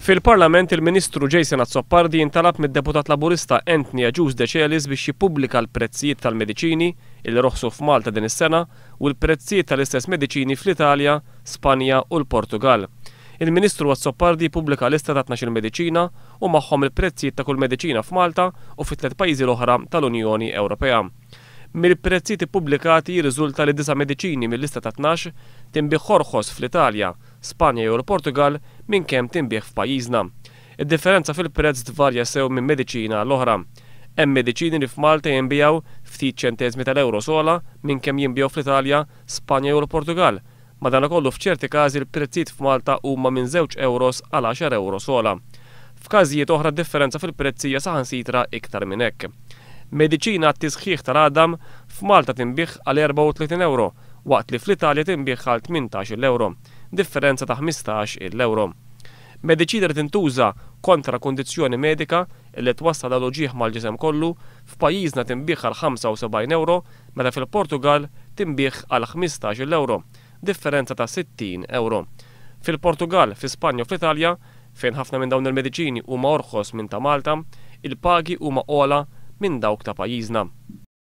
Fil-Parlament il-Ministru Jason Azzopardi intalab mid-Deputat Laburista Anthony Agius De Celis biex jippubblika l-prezzijiet tal-mediċini il roħsu f'Malta din is-sena u l-prezzijiet tal-istess mediċini fl-Italja, Spanja u l-Portugal. Il-Ministru Azzopardi pubblika lista ta' 12 mediċina u magħhom il-prezzijiet ta' kull mediċina f'Malta u fit-3 pajjiżi l-oħra tal-Unjoni Ewropea. Mill-prezzijiet ippubblikati jirriżulta li 9 mediċini mill-lista ta' 12 tinbih orħos fl-Italja, Spanja jew il-Portugal minn kemm tinbih f'pajjiżna. Id-differenza fil-prezz tvarja sew minn mediċina l-oħra. Hemm mediċini li f'Malta jinbijaw ftit ċenteżmi tal-euro sola minn kemm jinbijaw fl-Italja, Spanja jew il-Portugal. Madankollu f'ċerti każi l-prezzijiet f'Malta huma minn 2 euros għal 10 euro sola. F'każijiet oħra d-differenza fil-prezz hija saħansitra iktar minn hekk. Mediċina għat-tisħiħ tal-għadam f'Malta tinbih għal 34 euro, waqt li fl-Italja tinbih għal 18 euro, differenza ta' 15 euro. Mediċina li tintuża kontra kondizzjoni medika li twassal għal uġigħ mal-ġisem kollu f'pajjiżna tinbih għal 75 euro, meta fil-Portugal tinbih għal 15 euro, differenza ta' 60 euro. Fil-Portugal, fi Spanja u fl-Italja, fejn ħafna minn dawn il-mediċini huma orħos minn ta' Malta, il-pagi huma ola minn dawk ta' pajjiżna.